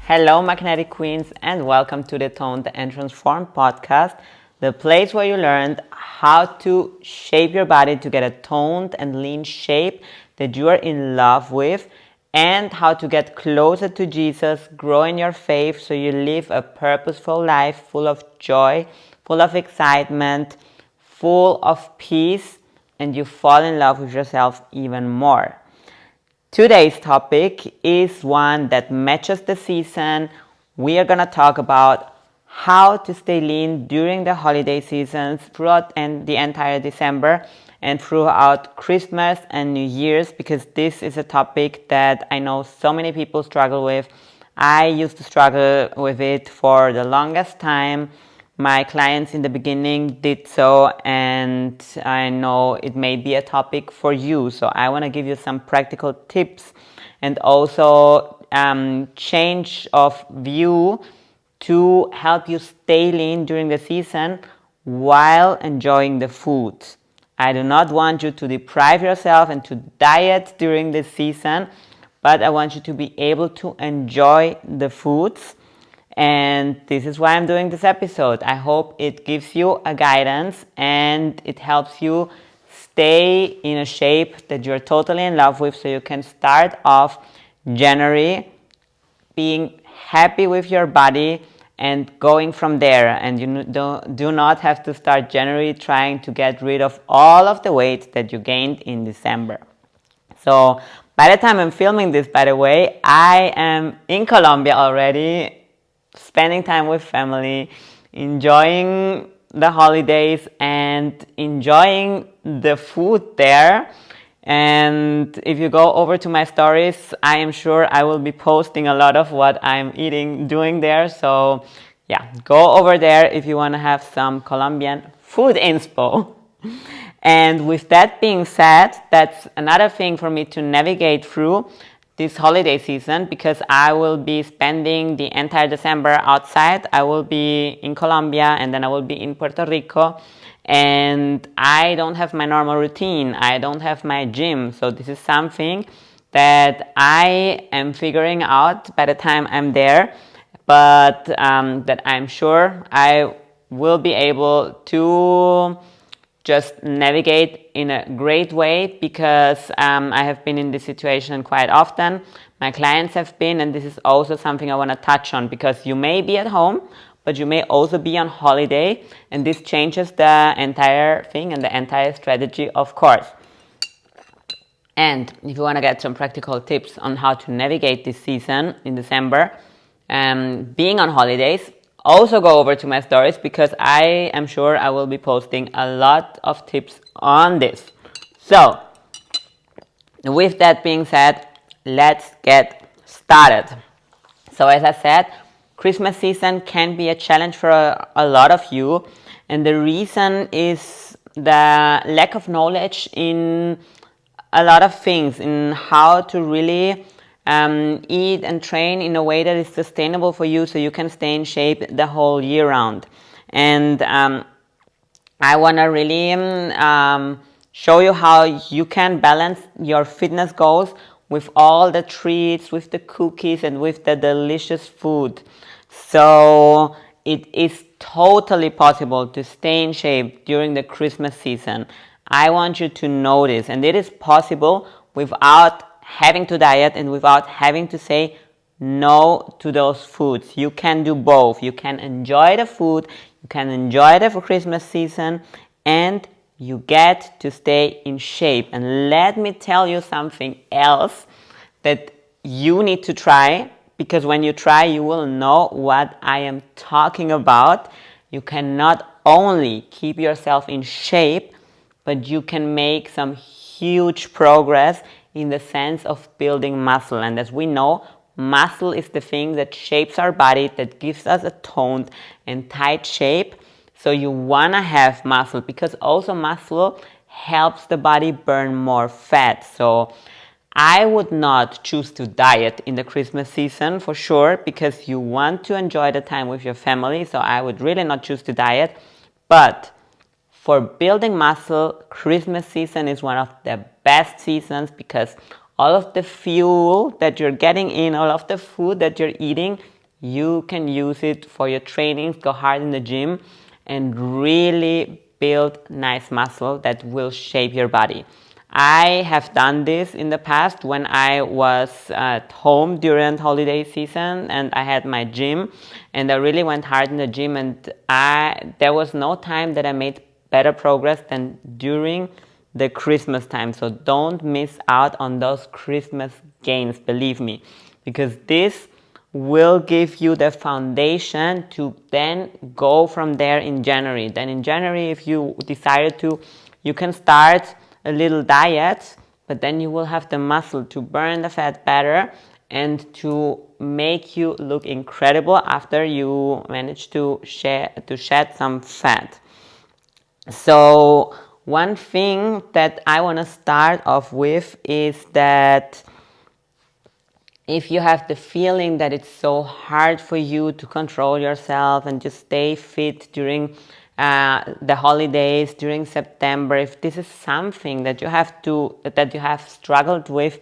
Hello, Magnetic Queens, and welcome to the Toned and Transformed podcast, the place where you learned how to shape your body to get a toned and lean shape that you are in love with, and how to get closer to Jesus, grow in your faith so you live a purposeful life full of joy, full of excitement, full of peace, and you fall in love with yourself even more. Today's topic is one that matches the season. We are going to talk about how to stay lean during the holiday seasons throughout the entire December and throughout Christmas and New Year's, because this is a topic that I know so many people struggle with. I used to struggle with it for the longest time. My clients in the beginning did so, and I know it may be a topic for you. So I want to give you some practical tips and also change of view to help you stay lean during the season while enjoying the food. I do not want you to deprive yourself and to diet during this season, but I want you to be able to enjoy the foods. And this is why I'm doing this episode. I hope it gives you a guidance and it helps you stay in a shape that you're totally in love with, so you can start off January being happy with your body and going from there. And you do not have to start January trying to get rid of all of the weight that you gained in December. So by the time I'm filming this, by the way, I am in Colombia already, spending time with family, enjoying the holidays and enjoying the food there. And if you go over to my stories, I am sure I will be posting a lot of what I'm eating, doing there. So yeah, go over there if you want to have some Colombian food inspo. And with that being said, that's another thing for me to navigate through this holiday season, because I will be spending the entire December outside. I will be in Colombia and then I will be in Puerto Rico, and I don't have my normal routine. I don't have my gym. So this is something that I am figuring out by the time I'm there, but that I'm sure I will be able to just navigate in a great way, because I have been in this situation quite often. My clients have been, and this is also something I want to touch on, because you may be at home, but you may also be on holiday, and this changes the entire thing and the entire strategy, of course. And if you want to get some practical tips on how to navigate this season in December, being on holidays, also go over to my stories, because I am sure I will be posting a lot of tips on this. So, with that being said, let's get started. So as I said, Christmas season can be a challenge for a lot of you, and the reason is the lack of knowledge in a lot of things, in how to really eat and train in a way that is sustainable for you, so you can stay in shape the whole year round. And I want to really show you how you can balance your fitness goals with all the treats, with the cookies, and with the delicious food. So it is totally possible to stay in shape during the Christmas season. I want you to know this, and it is possible without having to diet and without having to say no to those foods. You can do both. You can enjoy the food, you can enjoy the Christmas season, and you get to stay in shape. And let me tell you something else that you need to try, because when you try, you will know what I am talking about. You can not only keep yourself in shape, but you can make some huge progress in the sense of building muscle. And as we know, muscle is the thing that shapes our body, that gives us a toned and tight shape. So you want to have muscle, because also muscle helps the body burn more fat. So I would not choose to diet in the Christmas season for sure, because you want to enjoy the time with your family. So I would really not choose to diet. But for building muscle, Christmas season is one of the best seasons, because all of the fuel that you're getting in, all of the food that you're eating you can use it for your trainings, go hard in the gym, and really build nice muscle that will shape your body. I have done this in the past when I was at home during holiday season and I had my gym, and I really went hard in the gym, and there was no time that I made better progress than during the Christmas time. So don't miss out on those Christmas gains, believe me, because this will give you the foundation to then go from there in January. Then in January, if you decided to, you can start a little diet, but then you will have the muscle to burn the fat better and to make you look incredible after you manage to shed some fat. So one thing that I want to start off with is that if you have the feeling that it's so hard for you to control yourself and just stay fit during the holidays, during September, if this is something that you have struggled with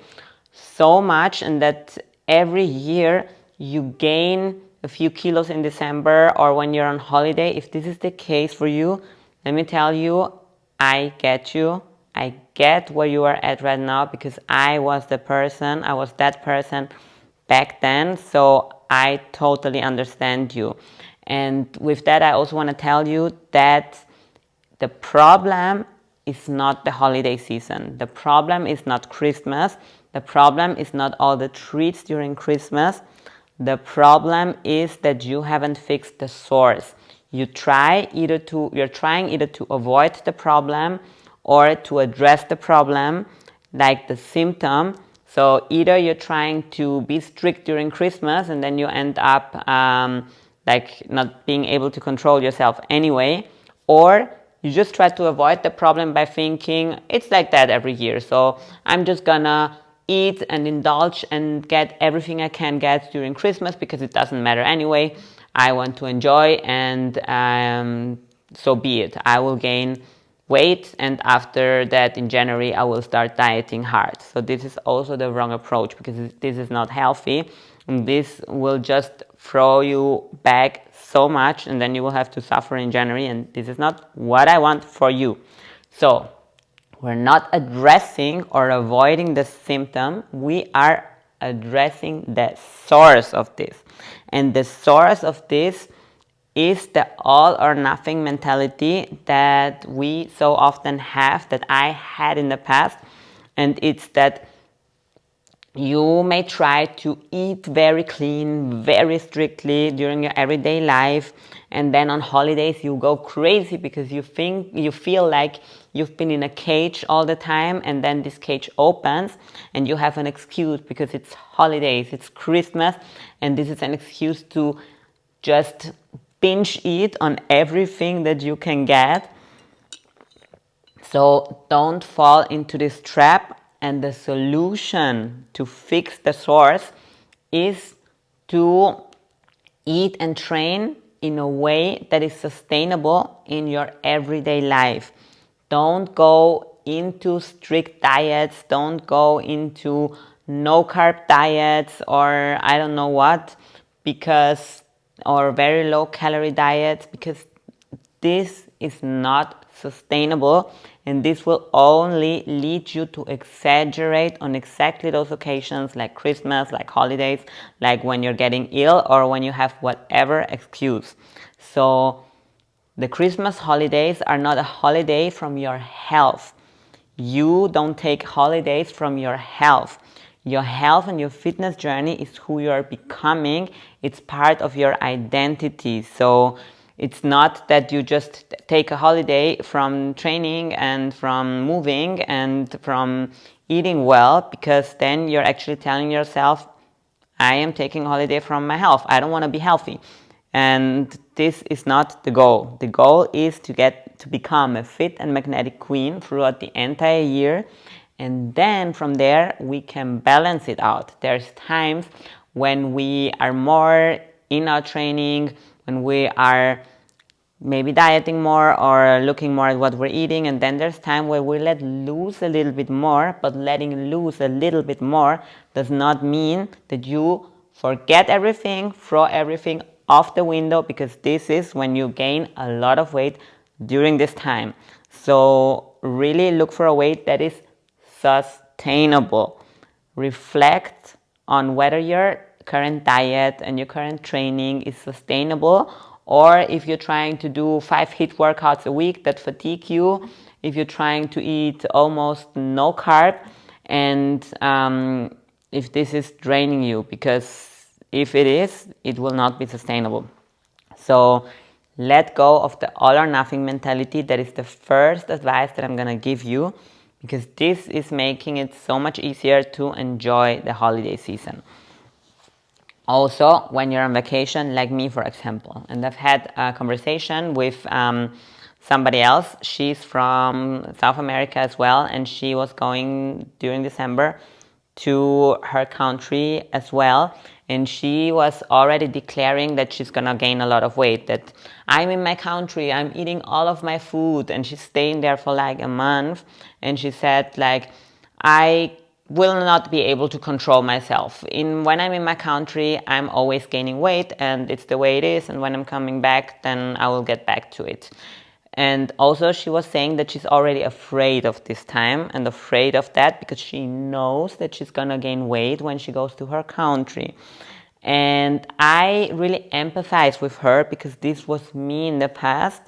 so much, and that every year you gain a few kilos in December or when you're on holiday, if this is the case for you, let me tell you, I get you. I get where you are at right now, because I was that person back then. So I totally understand you. And with that, I also want to tell you that the problem is not the holiday season. The problem is not Christmas. The problem is not all the treats during Christmas. The problem is that you haven't fixed the source. You're trying either to avoid the problem or to address the problem, like the symptom. So either you're trying to be strict during Christmas and then you end up like not being able to control yourself anyway, or you just try to avoid the problem by thinking it's like that every year, so I'm just gonna eat and indulge and get everything I can get during Christmas because it doesn't matter anyway. I want to enjoy, and so be it. I will gain weight, and after that in January I will start dieting hard. So this is also the wrong approach, because this is not healthy, and this will just throw you back so much, and then you will have to suffer in January, and this is not what I want for you. So we're not addressing or avoiding the symptom, we are addressing the source of this. And the source of this is the all or nothing mentality that we so often have, that I had in the past. And it's that you may try to eat very clean, very strictly during your everyday life, and then on holidays you go crazy because you feel like you've been in a cage all the time, and then this cage opens and you have an excuse because it's holidays, it's Christmas, and this is an excuse to just binge eat on everything that you can get. So don't fall into this trap. And the solution to fix the source is to eat and train in a way that is sustainable in your everyday life. Don't go into strict diets. Don't go into no carb diets or I don't know what, or very low calorie diets, because this is not sustainable, and this will only lead you to exaggerate on exactly those occasions like Christmas, like holidays, like when you're getting ill or when you have whatever excuse. So the Christmas holidays are not a holiday from your health. You don't take holidays from your health. Your health and your fitness journey is who you are becoming. It's part of your identity. So it's not that you just take a holiday from training and from moving and from eating well, because then you're actually telling yourself, I am taking a holiday from my health. I don't want to be healthy. And this is not the goal. The goal is to become a fit and magnetic queen throughout the entire year. And then from there, we can balance it out. There's times when we are more in our training, when we are maybe dieting more or looking more at what we're eating, and then there's time where we let loose a little bit more. But letting loose a little bit more does not mean that you forget everything, throw everything off the window, because this is when you gain a lot of weight during this time. So really look for a weight that is sustainable. Reflect on whether your current diet and your current training is sustainable, or if you're trying to do 5 HIIT workouts a week that fatigue you, if you're trying to eat almost no carb, and if this is draining you, because if it is, it will not be sustainable. So let go of the all or nothing mentality. That is the first advice that I'm gonna give you, because this is making it so much easier to enjoy the holiday season. Also, when you're on vacation, like me, for example, and I've had a conversation with somebody else. She's from South America as well, and she was going during December to her country as well, and she was already declaring that she's gonna gain a lot of weight, that I'm in my country, I'm eating all of my food, and she's staying there for like a month, and she said like, I will not be able to control myself. When I'm in my country, I'm always gaining weight, and it's the way it is, and when I'm coming back, then I will get back to it. And also she was saying that she's already afraid of this time and afraid of that, because she knows that she's gonna gain weight when she goes to her country. And I really empathize with her, because this was me in the past.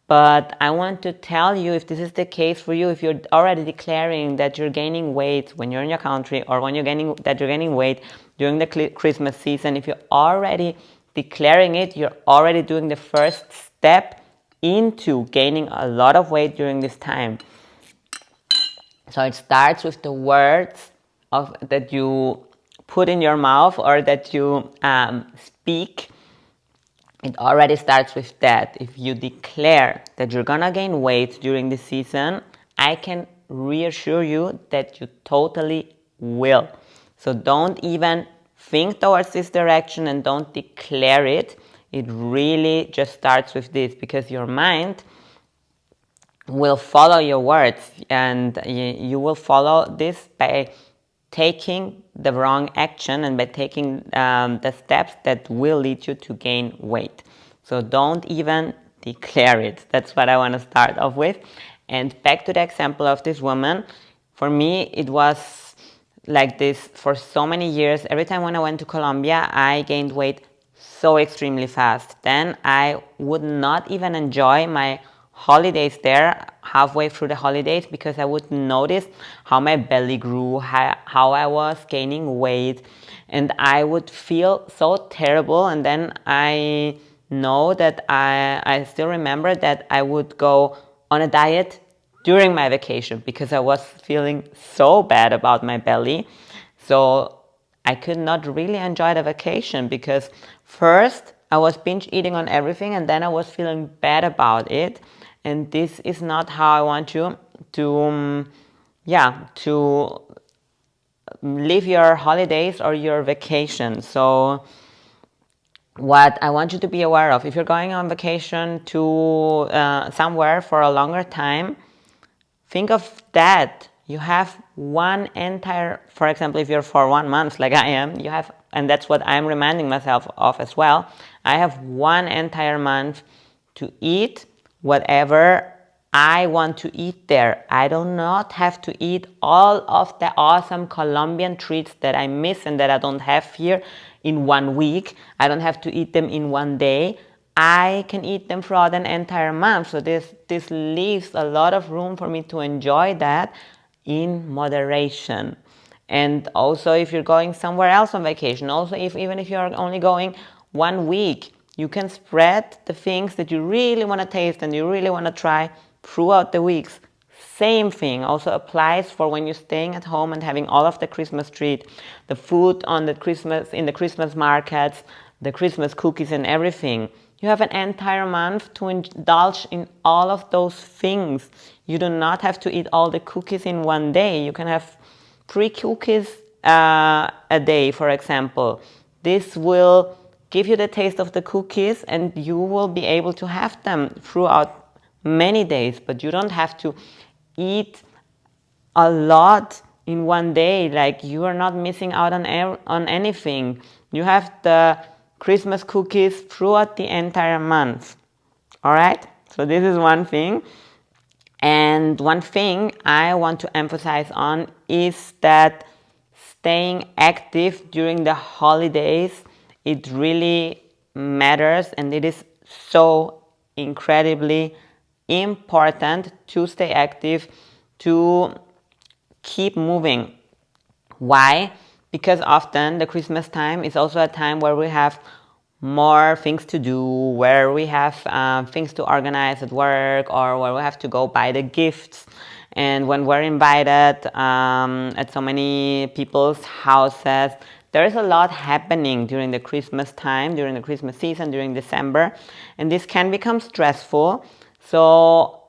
But I want to tell you, if this is the case for you, if you're already declaring that you're gaining weight when you're in your country, or when you're gaining weight during the Christmas season, if you're already declaring it, you're already doing the first step into gaining a lot of weight during this time. So it starts with the words that you put in your mouth, or that you speak. It already starts with that. If you declare that you're gonna gain weight during the season, I can reassure you that you totally will. So don't even think towards this direction, and don't declare it. It really just starts with this, because your mind will follow your words, and you will follow this by taking the wrong action, and by taking the steps that will lead you to gain weight. So don't even declare it. That's what I want to start off with. And back to the example of this woman, for me it was like this for so many years. Every time when I went to Colombia, I gained weight so extremely fast. Then I would not even enjoy my holidays there halfway through the holidays, because I would notice how my belly grew, how I was gaining weight, and I would feel so terrible. And then I know that I still remember that I would go on a diet during my vacation, because I was feeling so bad about my belly. So I could not really enjoy the vacation, because first I was binge eating on everything, and then I was feeling bad about it. And this is not how I want you to live your holidays or your vacation. So what I want you to be aware of, if you're going on vacation to somewhere for a longer time, think of that. You have one entire, for example, if you're for 1 month like I am, you have, and that's what I'm reminding myself of as well, I have one entire month to eat whatever I want to eat there. I do not have to eat all of the awesome Colombian treats that I miss and that I don't have here in 1 week. I don't have to eat them in 1 day. I can eat them throughout an entire month. So this leaves a lot of room for me to enjoy that in moderation. And also, if you're going somewhere else on vacation, also even if you're only going 1 week, you can spread the things that you really want to taste and you really want to try throughout the weeks. Same thing also applies for when you're staying at home and having all of the Christmas treat, the food on the Christmas, in the Christmas markets, the Christmas cookies and everything. You have an entire month to indulge in all of those things. You do not have to eat all the cookies in 1 day. You can have 3 cookies a day, for example. This will give you the taste of the cookies, and you will be able to have them throughout many days, but you don't have to eat a lot in one day. Like, you are not missing out on anything. You have the Christmas cookies throughout the entire month. All right? So this is one thing. And one thing I want to emphasize on is that staying active during the holidays, it really matters, and it is so incredibly important to stay active, to keep moving. Why? Because often the Christmas time is also a time where we have more things to do, where we have things to organize at work, or where we have to go buy the gifts. And when we're invited at so many people's houses, there is a lot happening during the Christmas time, during the Christmas season, during December, and this can become stressful. So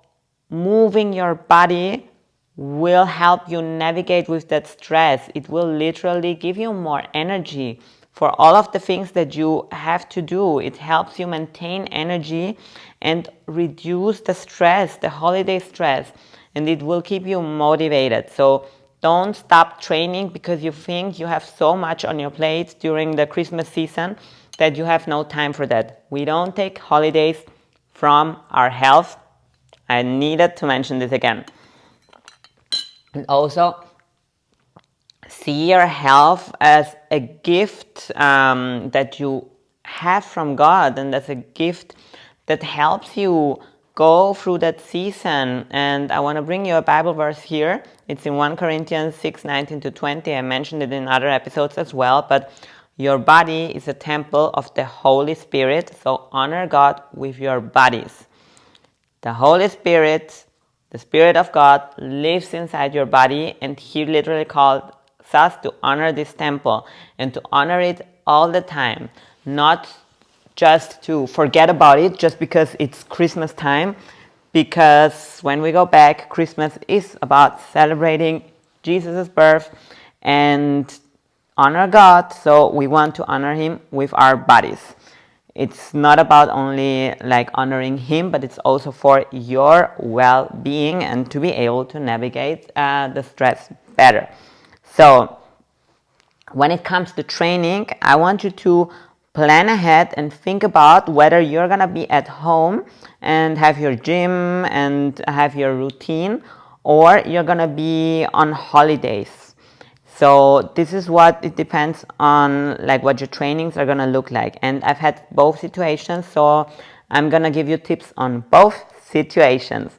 moving your body will help you navigate with that stress. It will literally give you more energy for all of the things that you have to do. It helps you maintain energy and reduce the stress, the holiday stress, and it will keep you motivated. So don't stop training because you think you have so much on your plate during the Christmas season that you have no time for that. We don't take holidays from our health. I needed to mention this again. And also, see your health as a gift that you have from God, and as a gift that helps you go through that season. And I want to bring you a Bible verse here. It's in 1 Corinthians 6:19-20. I mentioned it in other episodes as well, but your body is a temple of the Holy Spirit, so honor God with your bodies. The Holy Spirit, the Spirit of God, lives inside your body, and He literally calls us to honor this temple and to honor it all the time, not just to forget about it just because it's Christmas time, because when we go back, Christmas is about celebrating Jesus' birth and honor God, so we want to honor Him with our bodies. It's not about only like honoring Him, but it's also for your well-being and to be able to navigate the stress better. So when it comes to training, I want you to plan ahead and think about whether you're gonna be at home and have your gym and have your routine, or you're gonna be on holidays. So this is what it depends on, like what your trainings are gonna look like. And I've had both situations, so I'm gonna give you tips on both situations.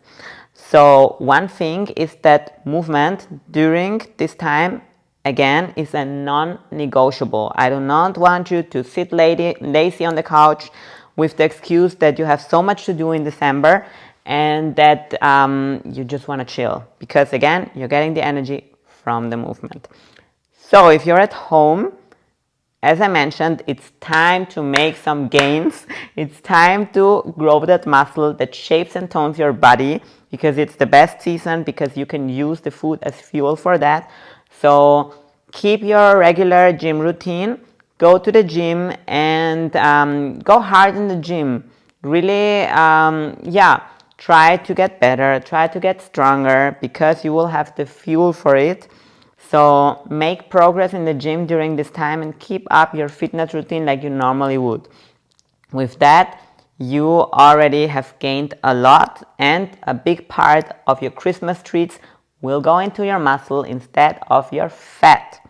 So one thing is that movement during this time, again, is a non-negotiable. I do not want you to sit lazy on the couch with the excuse that you have so much to do in December and that you just want to chill. Because again, you're getting the energy from the movement. So if you're at home, as I mentioned, it's time to make some gains. It's time to grow that muscle that shapes and tones your body, because it's the best season, because you can use the food as fuel for that. So keep your regular gym routine. Go to the gym and go hard in the gym. Really, try to get better, try to get stronger, because you will have the fuel for it. So make progress in the gym during this time and keep up your fitness routine like you normally would. With that, you already have gained a lot, and a big part of your Christmas treats will go into your muscle instead of your fat.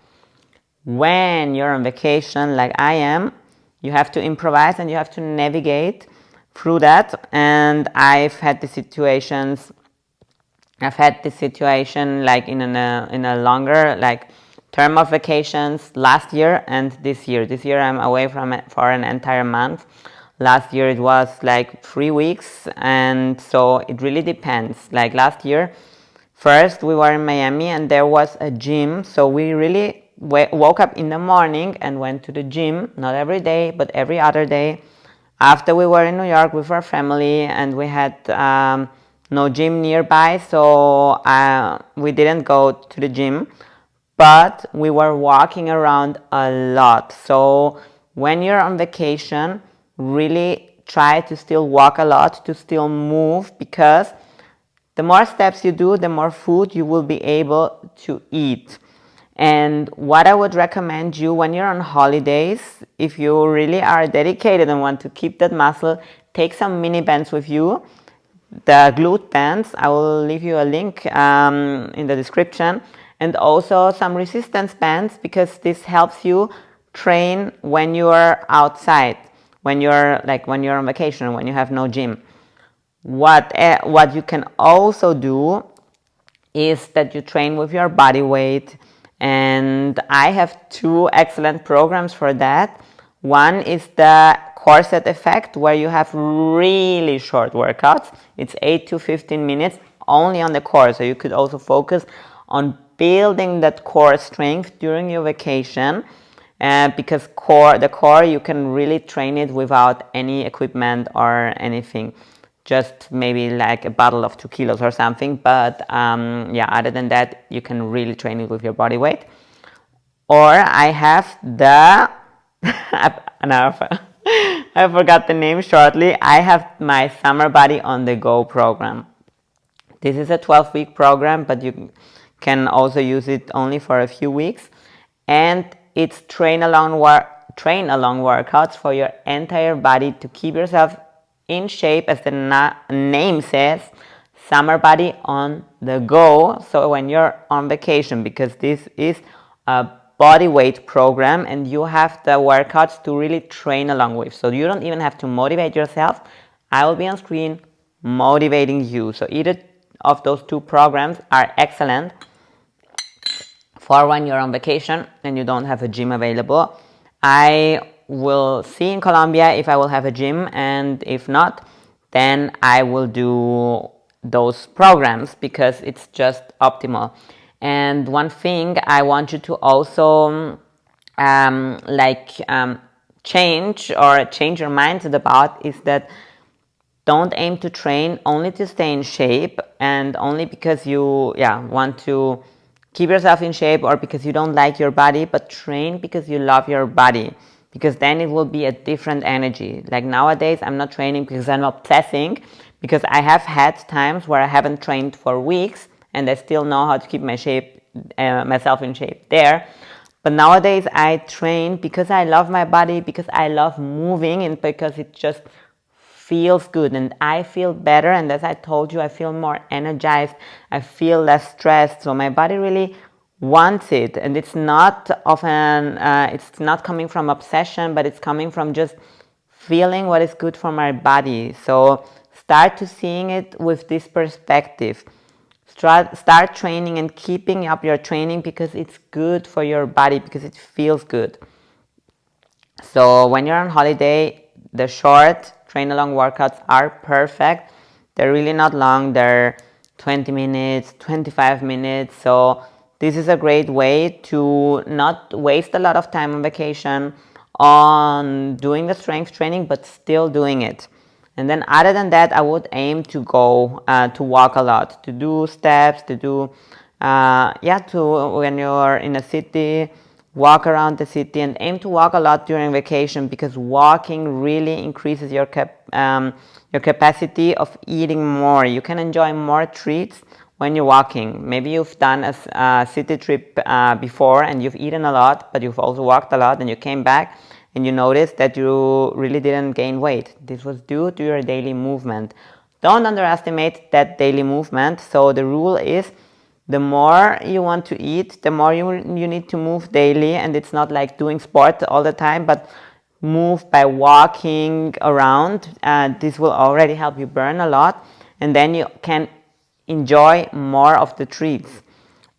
When you're on vacation like I am, you have to improvise and you have to navigate through that. And I've had this situation like in a longer like term of vacations last year and this year. This year I'm away from it for an entire month. Last year it was like 3 weeks, and so it really depends. Like last year, first we were in Miami and there was a gym, so we really woke up in the morning and went to the gym, not every day, but every other day. After we were in New York with our family and we had no gym nearby, so we didn't go to the gym, but we were walking around a lot. So when you're on vacation, really try to still walk a lot, to still move, because the more steps you do, the more food you will be able to eat. And what I would recommend you when you're on holidays, if you really are dedicated and want to keep that muscle, take some mini bands with you. The glute bands, I will leave you a link in the description, and also some resistance bands, because this helps you train when you're outside, when you're on vacation, when you have no gym. What you can also do is that you train with your body weight, and I have two excellent programs for that. One is the corset effect, where you have really short workouts. It's 8 to 15 minutes only on the core, so you could also focus on building that core strength during your vacation, because the core you can really train it without any equipment or anything, just maybe like a bottle of 2 kilos or something. But yeah, other than that, you can really train it with your body weight. Or I have the I forgot the name shortly. I have my Summer Body on the Go program. This is a 12-week program, but you can also use it only for a few weeks. And it's train along workouts for your entire body to keep yourself in shape, as the name says, Summer Body on the Go. So when you're on vacation, because this is a body weight program and you have the workouts to really train along with. So you don't even have to motivate yourself. I will be on screen motivating you. So either of those two programs are excellent for when you're on vacation and you don't have a gym available. I will see in Colombia if I will have a gym, and if not, then I will do those programs, because it's just optimal. And one thing I want you to also change your mindset about is that don't aim to train only to stay in shape and only because you want to keep yourself in shape, or because you don't like your body, but train because you love your body, because then it will be a different energy. Like nowadays, I'm not training because I'm obsessing, because I have had times where I haven't trained for weeks and I still know how to keep myself in shape there. But nowadays I train because I love my body, because I love moving, and because it just feels good and I feel better. And as I told you, I feel more energized, I feel less stressed. So my body really wants it, and it's not coming from obsession, but it's coming from just feeling what is good for my body. So start to seeing it with this perspective. Start training and keeping up your training because it's good for your body, because it feels good. So when you're on holiday, the short train along workouts are perfect. They're really not long. They're 20 minutes, 25 minutes. So this is a great way to not waste a lot of time on vacation on doing the strength training, but still doing it. And then other than that, I would aim to go to walk a lot, to do steps, to do when you're in a city, walk around the city, and aim to walk a lot during vacation, because walking really increases your capacity of eating more. You can enjoy more treats when you're walking. Maybe you've done a city trip before and you've eaten a lot, but you've also walked a lot, and you came back and you noticed that you really didn't gain weight. This was due to your daily movement. Don't underestimate that daily movement. So the rule is, the more you want to eat, the more you need to move daily. And it's not like doing sport all the time, but move by walking around. This will already help you burn a lot, and then you can enjoy more of the treats.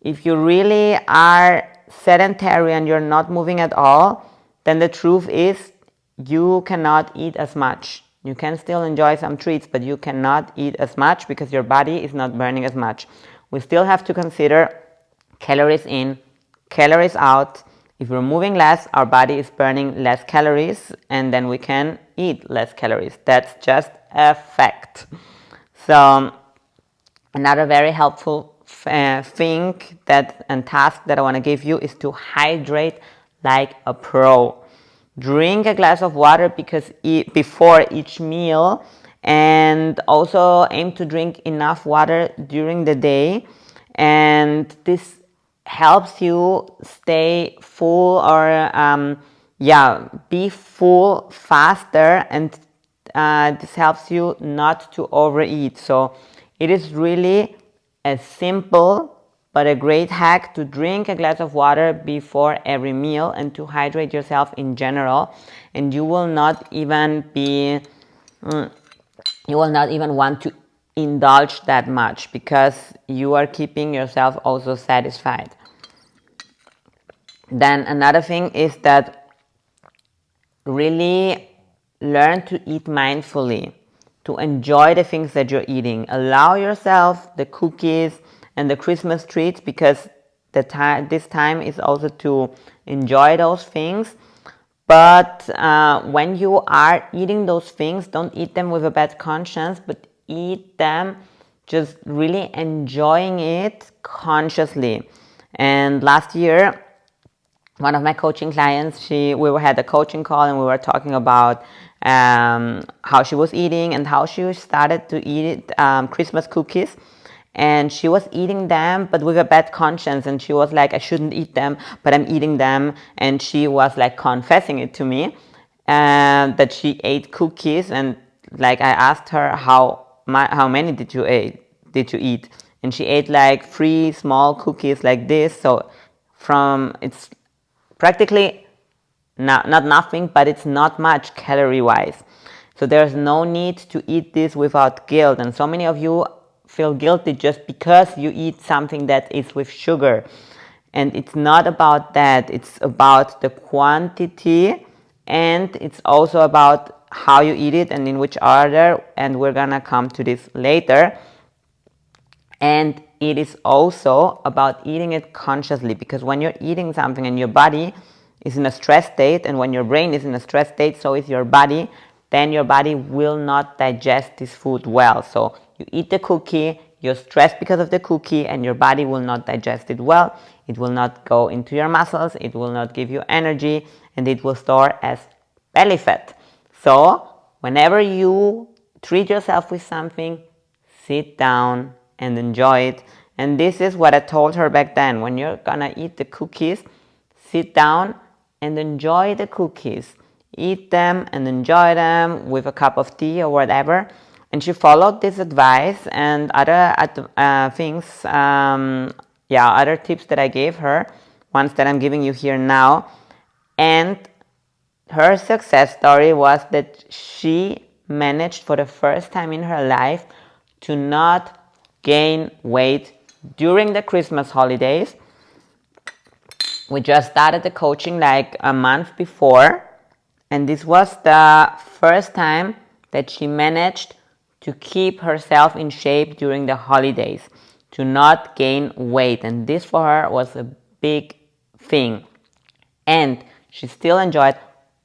If you really are sedentary and you're not moving at all, then the truth is you cannot eat as much. You can still enjoy some treats, but you cannot eat as much because your body is not burning as much. We still have to consider calories in, calories out. If we're moving less, our body is burning less calories, and then we can eat less calories. That's just a fact. So another very helpful thing and task that I want to give you is to hydrate like a pro. Drink a glass of water before each meal, and also aim to drink enough water during the day, and this helps you stay full, or be full faster, and this helps you not to overeat. So it is really a simple but a great hack to drink a glass of water before every meal and to hydrate yourself in general, and you will not even want to indulge that much, because you are keeping yourself also satisfied. Then another thing is that really learn to eat mindfully, to enjoy the things that you're eating. Allow yourself the cookies and the Christmas treats, because this time is also to enjoy those things. But when you are eating those things, don't eat them with a bad conscience, but eat them just really enjoying it consciously. And last year, one of my coaching clients, we had a coaching call, and we were talking about how she was eating and how she started to eat Christmas cookies. And she was eating them, but with a bad conscience. And she was like, I shouldn't eat them, but I'm eating them. And she was like confessing it to me, that she ate cookies. And like I asked her, how many did you eat? And she ate like 3 small cookies like this. So it's practically not nothing, but it's not much calorie wise. So there's no need to eat this without guilt. And so many of you feel guilty just because you eat something that is with sugar. And it's not about that. It's about the quantity, and it's also about how you eat it and in which order. And we're gonna come to this later. And it is also about eating it consciously, because when you're eating something and your body is in a stress state, and when your brain is in a stress state, so is your body, then your body will not digest this food well. So you eat the cookie, you're stressed because of the cookie, and your body will not digest it well. It will not go into your muscles, it will not give you energy, and it will store as belly fat. So whenever you treat yourself with something, sit down and enjoy it. And this is what I told her back then. When you're gonna eat the cookies, sit down and enjoy the cookies. Eat them and enjoy them with a cup of tea or whatever. And she followed this advice, and other other tips that I gave her, ones that I'm giving you here now. And her success story was that she managed for the first time in her life to not gain weight during the Christmas holidays. We just started the coaching like a month before, and this was the first time that she managed to keep herself in shape during the holidays, to not gain weight. And this for her was a big thing. And she still enjoyed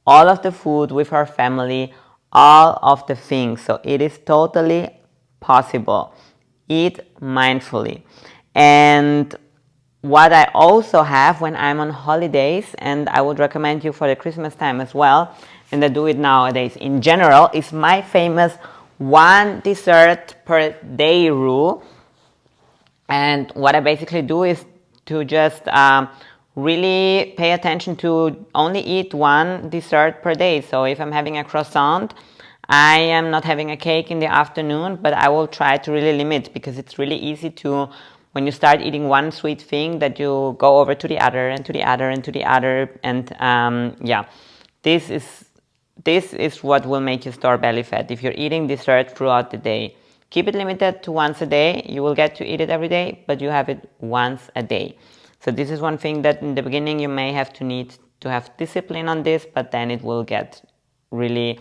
all of the food with her family, all of the things. So it is totally possible. Eat mindfully. And what I also have when I'm on holidays, and I would recommend you for the Christmas time as well, and I do it nowadays in general, is my famous 1 dessert per day rule. And what I basically do is to just really pay attention to only eat 1 dessert per day. So if I'm having a croissant, I am not having a cake in the afternoon, but I will try to really limit, because it's really easy to, when you start eating one sweet thing, that you go over to the other and to the other and to the other. And this is what will make you store belly fat. If you're eating dessert throughout the day, keep it limited to once a day. You will get to eat it every day, but you have it once a day. So this is one thing that in the beginning you may have to need to have discipline on this, but then it will get really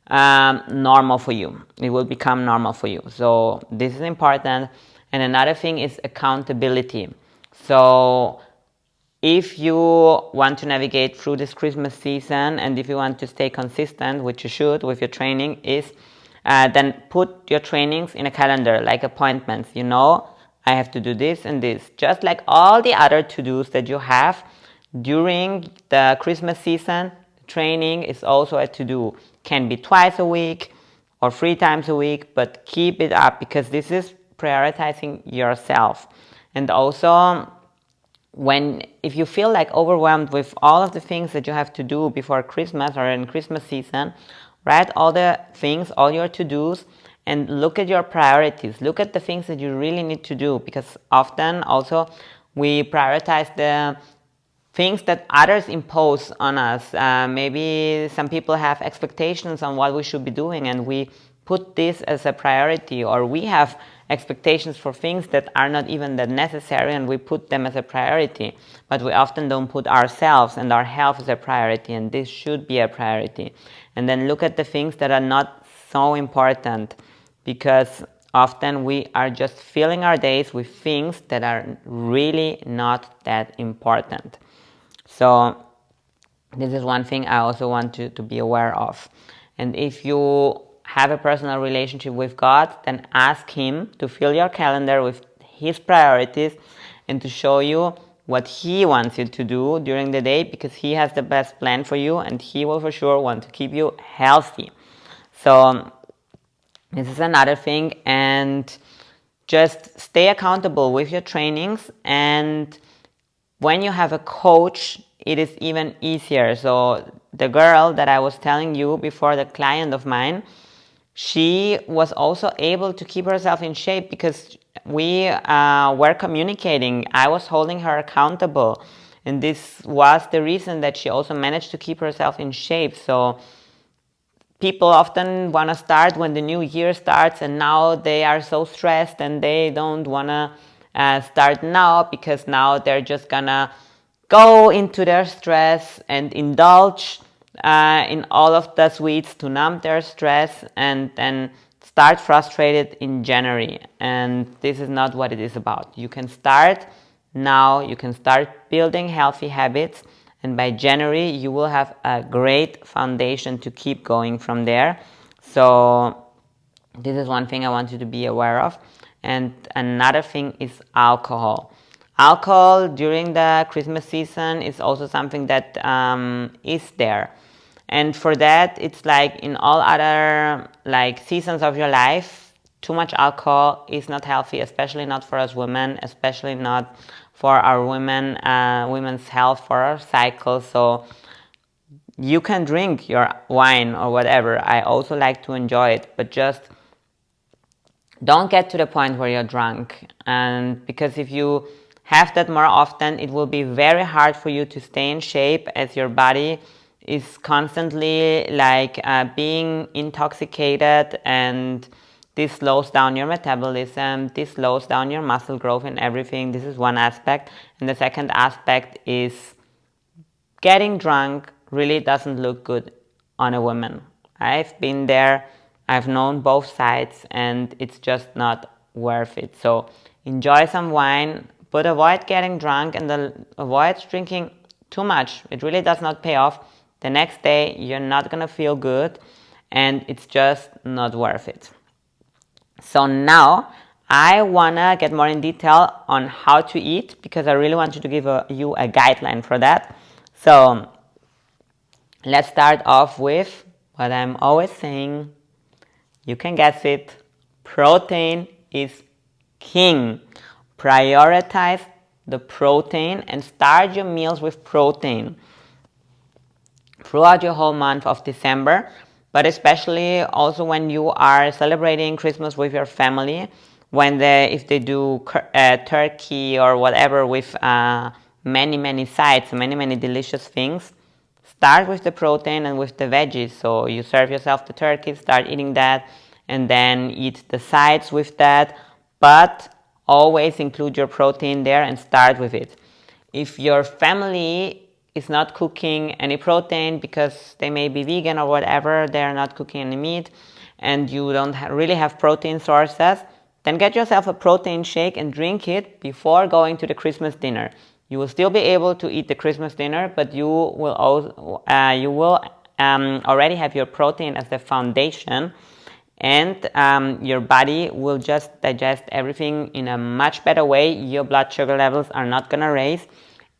normal for you. It will become normal for you. So this is important. And another thing is accountability. So if you want to navigate through this Christmas season, and if you want to stay consistent, which you should with your training, is then put your trainings in a calendar, like appointments. You know, I have to do this and this, just like all the other to-dos that you have during the Christmas season. Training is also a to-do. Can be twice a week, or 3 times a week, but keep it up, because this is prioritizing yourself. And also, if you feel like overwhelmed with all of the things that you have to do before Christmas or in Christmas season, write all the things, all your to-dos, and look at your priorities. Look at the things that you really need to do, because often also we prioritize the things that others impose on us. Maybe some people have expectations on what we should be doing, and we put this as a priority, or we have expectations for things that are not even that necessary, and we put them as a priority. But we often don't put ourselves and our health as a priority, and this should be a priority. And then look at the things that are not so important, because often we are just filling our days with things that are really not that important. So this is one thing I also want you to be aware of. And if you have a personal relationship with God, then ask Him to fill your calendar with His priorities and to show you what He wants you to do during the day, because He has the best plan for you, and He will for sure want to keep you healthy. So this is another thing. And just stay accountable with your trainings, and when you have a coach, it is even easier. So the girl that I was telling you before, the client of mine, she was also able to keep herself in shape because we were communicating. I was holding her accountable, and this was the reason that she also managed to keep herself in shape. So people often want to start when the new year starts, and now they are so stressed and they don't want to start now, because now they're just gonna go into their stress and indulge in all of the sweets to numb their stress, and then start frustrated in January. And this is not what it is about. You can start now, you can start building healthy habits, and by January you will have a great foundation to keep going from there. So this is one thing I want you to be aware of. And another thing is alcohol. Alcohol during the Christmas season is also something that is there. And for that, it's like in all other seasons of your life, too much alcohol is not healthy, especially not for us women, especially not for our women's health, for our cycle. So you can drink your wine or whatever. I also like to enjoy it, but just don't get to the point where you're drunk. And because if you have that more often, it will be very hard for you to stay in shape, as your body is constantly being intoxicated, and this slows down your metabolism, this slows down your muscle growth and everything. This is one aspect. And the second aspect is getting drunk really doesn't look good on a woman. I've been there, I've known both sides, and it's just not worth it. So enjoy some wine, but avoid getting drunk, and avoid drinking too much. It really does not pay off. The next day you're not gonna feel good, and it's just not worth it. So now I wanna get more in detail on how to eat, because I really want you to give you a guideline for that. So let's start off with what I'm always saying. You can guess it. Protein is king. Prioritize the protein and start your meals with protein throughout your whole month of December, but especially also when you are celebrating Christmas with your family, if they do turkey or whatever with many sides, many delicious things. Start with the protein and with the veggies. So you serve yourself the turkey, start eating that, and then eat the sides with that. But always include your protein there and start with it. If your family is not cooking any protein because they may be vegan or whatever, they're not cooking any meat, and you don't really have protein sources, then get yourself a protein shake and drink it before going to the Christmas dinner. You will still be able to eat the Christmas dinner, but you will already have your protein as the foundation, and your body will just digest everything in a much better way. Your blood sugar levels are not going to raise,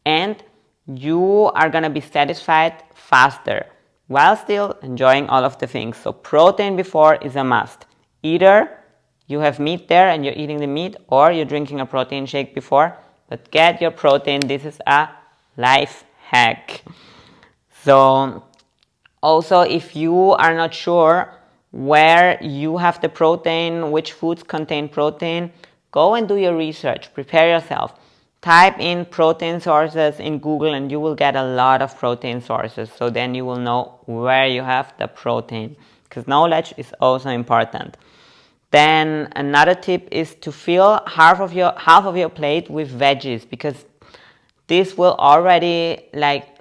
and you are going to be satisfied faster. while still enjoying all of the things. So protein before is a must. Either you have meat there and you're eating the meat, or you're drinking a protein shake before, but get your protein. This is a life hack. So also, if you are not sure where you have the protein, which foods contain protein, go and do your research. Prepare yourself. Type in protein sources in Google and you will get a lot of protein sources. So then you will know where you have the protein, because knowledge is also important. Then another tip is to fill half of your plate with veggies, because this will already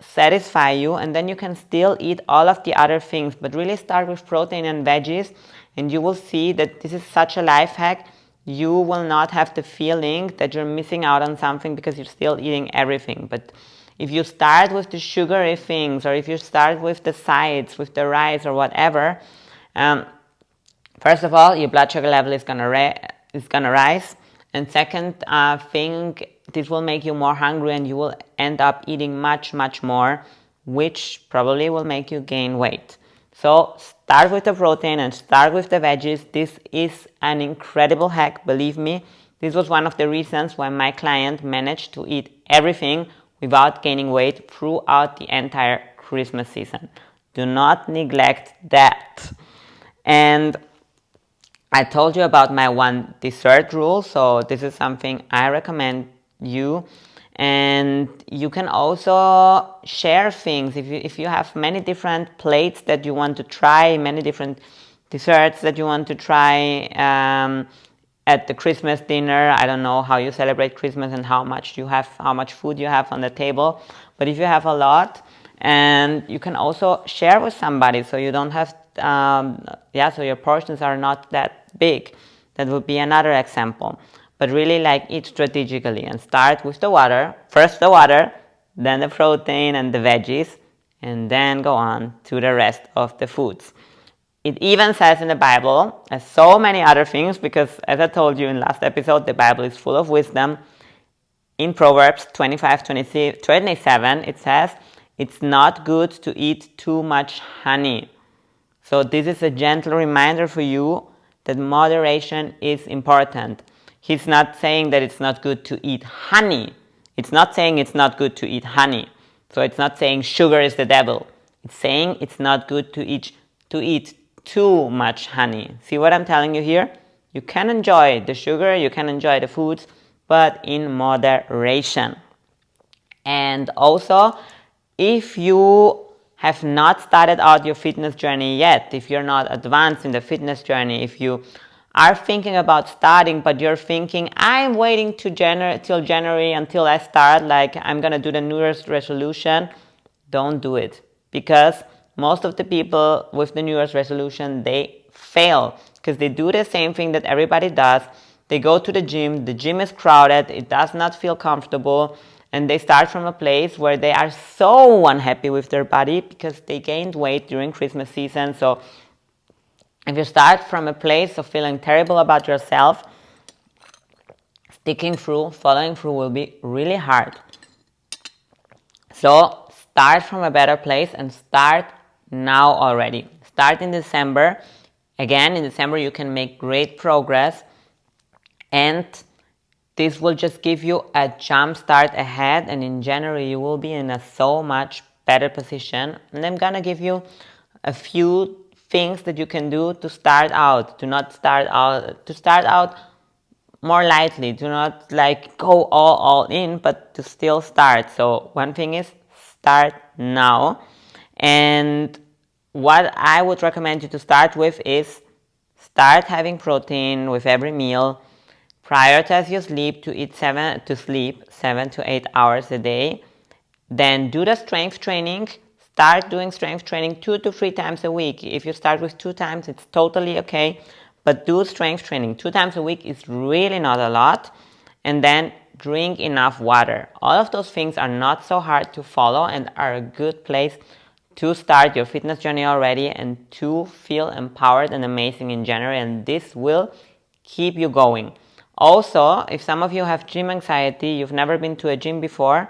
satisfy you, and then you can still eat all of the other things, but really start with protein and veggies, and you will see that this is such a life hack. You will not have the feeling that you're missing out on something because you're still eating everything. But if you start with the sugary things, or if you start with the sides, with the rice or whatever, first of all, your blood sugar level is gonna rise, and second thing, this will make you more hungry and you will end up eating much more, which probably will make you gain weight. So start with the protein and start with the veggies. This is an incredible hack, believe me. This was one of the reasons why my client managed to eat everything without gaining weight throughout the entire Christmas season. Do not neglect that. And I told you about my one dessert rule, so this is something I recommend you. And you can also share things. If you have many different plates that you want to try, many different desserts that you want to try at the Christmas dinner. I don't know how you celebrate Christmas and how much food you have on the table, but if you have a lot, and you can also share with somebody, so you don't have so your portions are not that big. That would be another example. But really eat strategically and start with the water. First the water, then the protein and the veggies, and then go on to the rest of the foods. It even says in the Bible, as so many other things, because as I told you in last episode, the Bible is full of wisdom. In Proverbs 25:27, it says, it's not good to eat too much honey. So this is a gentle reminder for you that moderation is important. He's not saying that it's not good to eat honey. It's not saying it's not good to eat honey. So it's not saying sugar is the devil. It's saying it's not good to eat too much honey. See what I'm telling you here? You can enjoy the sugar, you can enjoy the foods, but in moderation. And also, if you have not started out your fitness journey yet, if you're not advanced in the fitness journey, if you are thinking about starting, but you're thinking, I'm waiting till January until I start, I'm gonna do the New Year's resolution, don't do it. Because most of the people with the New Year's resolution, they fail, because they do the same thing that everybody does. They go to the gym is crowded, it does not feel comfortable, and they start from a place where they are so unhappy with their body because they gained weight during Christmas season. So if you start from a place of feeling terrible about yourself, following through will be really hard. So start from a better place and start now already. Start in December. Again, in December you can make great progress, and this will just give you a jump start ahead, and in January you will be in a so much better position. And I'm gonna give you a few things that you can do to start out, to start out more lightly, to not go all in, but to still start. So one thing is start now. And what I would recommend you to start with is start having protein with every meal. Prioritize your sleep to sleep 7 to 8 hours a day. Then do the strength training. Start doing strength training 2 to 3 times a week. If you start with 2 times, it's totally okay. But do strength training 2 times a week is really not a lot. And then drink enough water. All of those things are not so hard to follow and are a good place to start your fitness journey already and to feel empowered and amazing in January. And this will keep you going. Also, if some of you have gym anxiety, you've never been to a gym before,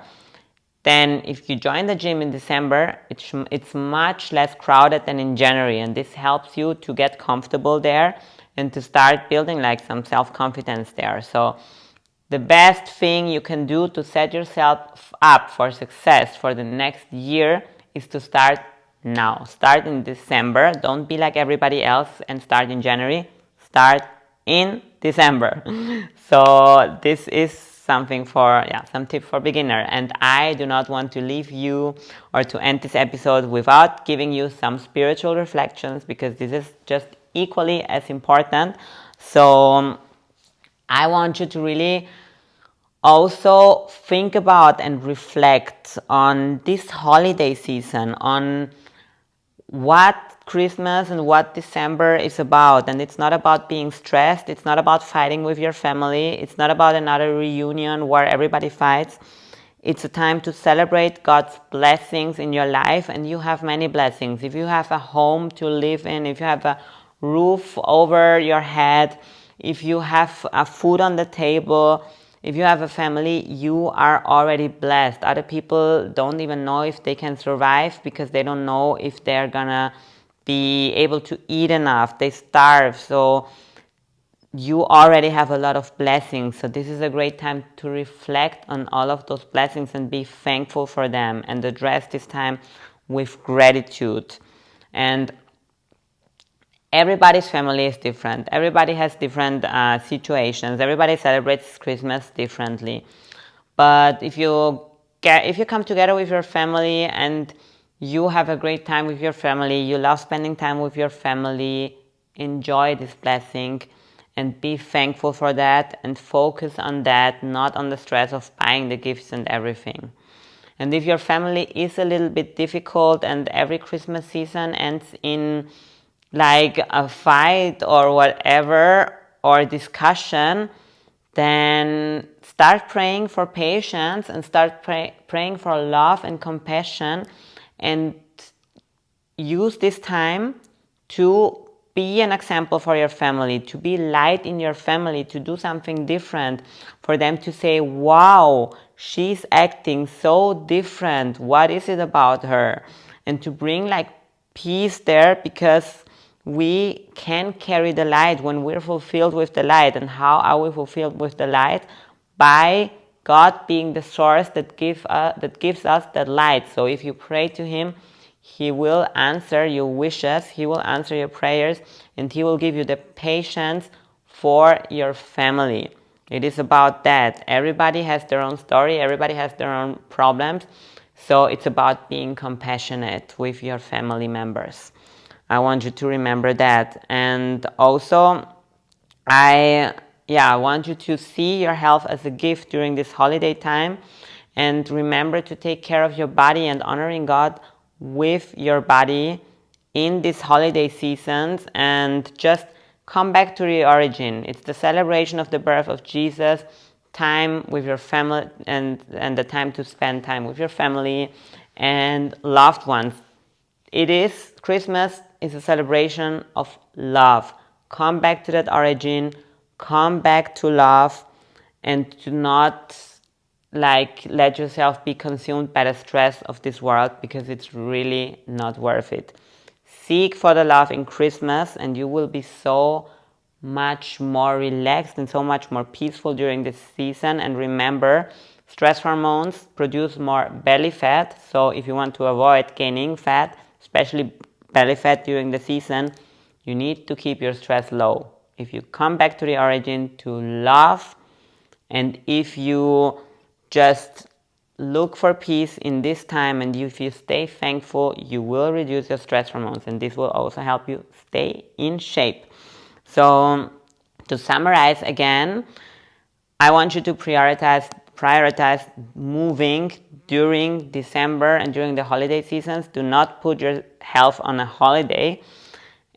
then if you join the gym in December, it's much less crowded than in January, and this helps you to get comfortable there and to start building like some self-confidence there. So the best thing you can do to set yourself up for success for the next year is to start now. Start in December. Don't be like everybody else and start in January. Start in December. So this is something for, some tip for beginner. And I do not want to leave you or to end this episode without giving you some spiritual reflections, because this is just equally as important. So I want you to really also think about and reflect on this holiday season, on what Christmas and what December is about. And it's not about being stressed. It's not about fighting with your family. It's not about another reunion where everybody fights. It's a time to celebrate God's blessings in your life, and you have many blessings. If you have a home to live in, if you have a roof over your head, if you have a food on the table, if you have a family, you are already blessed. Other people don't even know if they can survive because they don't know if they're gonna be able to eat enough. They starve. So you already have a lot of blessings. So this is a great time to reflect on all of those blessings and be thankful for them, and address this time with gratitude. And everybody's family is different. Everybody has different situations. Everybody celebrates Christmas differently. But if you come together with your family and you have a great time with your family, you love spending time with your family, enjoy this blessing and be thankful for that, and focus on that, not on the stress of buying the gifts and everything. And if your family is a little bit difficult and every Christmas season ends in like a fight or whatever, or discussion, then start praying for patience and start praying for love and compassion, and use this time to be an example for your family, to be light in your family, to do something different, for them to say, wow, she's acting so different, what is it about her? And to bring like peace there, because we can carry the light when we're fulfilled with the light. And how are we fulfilled with the light? By God being the source that gives us that light. So if you pray to Him, He will answer your wishes, He will answer your prayers, and He will give you the patience for your family. It is about that. Everybody has their own story, everybody has their own problems, so it's about being compassionate with your family members. I want you to remember that. And also, I want you to see your health as a gift during this holiday time, and remember to take care of your body and honoring God with your body in these holiday seasons, and just come back to the origin. It's the celebration of the birth of Jesus, time with your family, and the time to spend time with your family and loved ones. Christmas is a celebration of love. Come back to that origin, come back to love, and do not let yourself be consumed by the stress of this world, because it's really not worth it. Seek for the love in Christmas, and you will be so much more relaxed and so much more peaceful during this season. And remember, stress hormones produce more belly fat. So if you want to avoid gaining fat, especially belly fat during the season, you need to keep your stress low. If you come back to the origin, to love, and if you just look for peace in this time, and if you stay thankful, you will reduce your stress hormones, and this will also help you stay in shape. So to summarize again, I want you to prioritize moving during December and during the holiday seasons. Do not put your health on a holiday,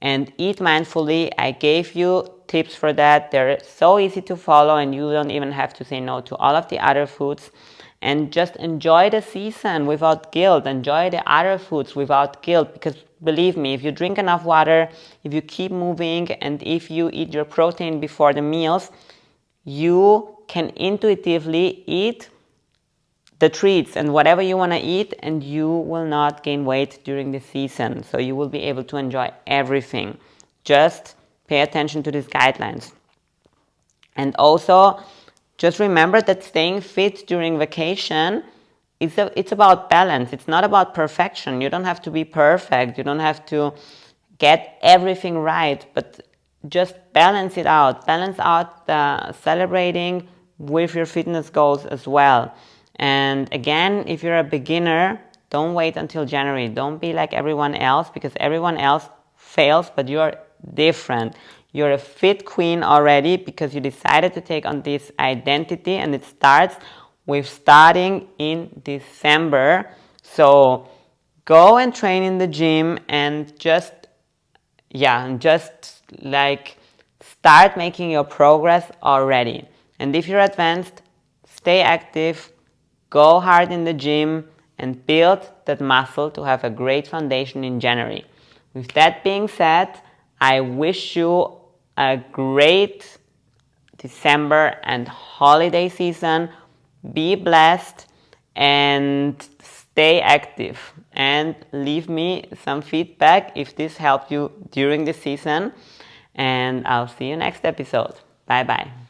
and eat mindfully. I gave you tips for that. They're so easy to follow, and you don't even have to say no to all of the other foods. And just enjoy the season without guilt. Enjoy the other foods without guilt, because believe me, if you drink enough water, if you keep moving, and if you eat your protein before the meals, you can intuitively eat the treats and whatever you want to eat, and you will not gain weight during the season. So you will be able to enjoy everything. Just pay attention to these guidelines. And also, just remember that staying fit during vacation, it's about balance. It's not about perfection. You don't have to be perfect. You don't have to get everything right, but just balance it out. Balance out the celebrating with your fitness goals as well. And again, if you're a beginner, don't wait until January. Don't be like everyone else, because everyone else fails, but you're different. You're a fit queen already because you decided to take on this identity, and it starts with starting in December. So go and train in the gym and just like start making your progress already. And if you're advanced, stay active, go hard in the gym, and build that muscle to have a great foundation in January. With that being said, I wish you a great December and holiday season. Be blessed and stay active, and leave me some feedback if this helped you during the season. And I'll see you next episode. Bye bye.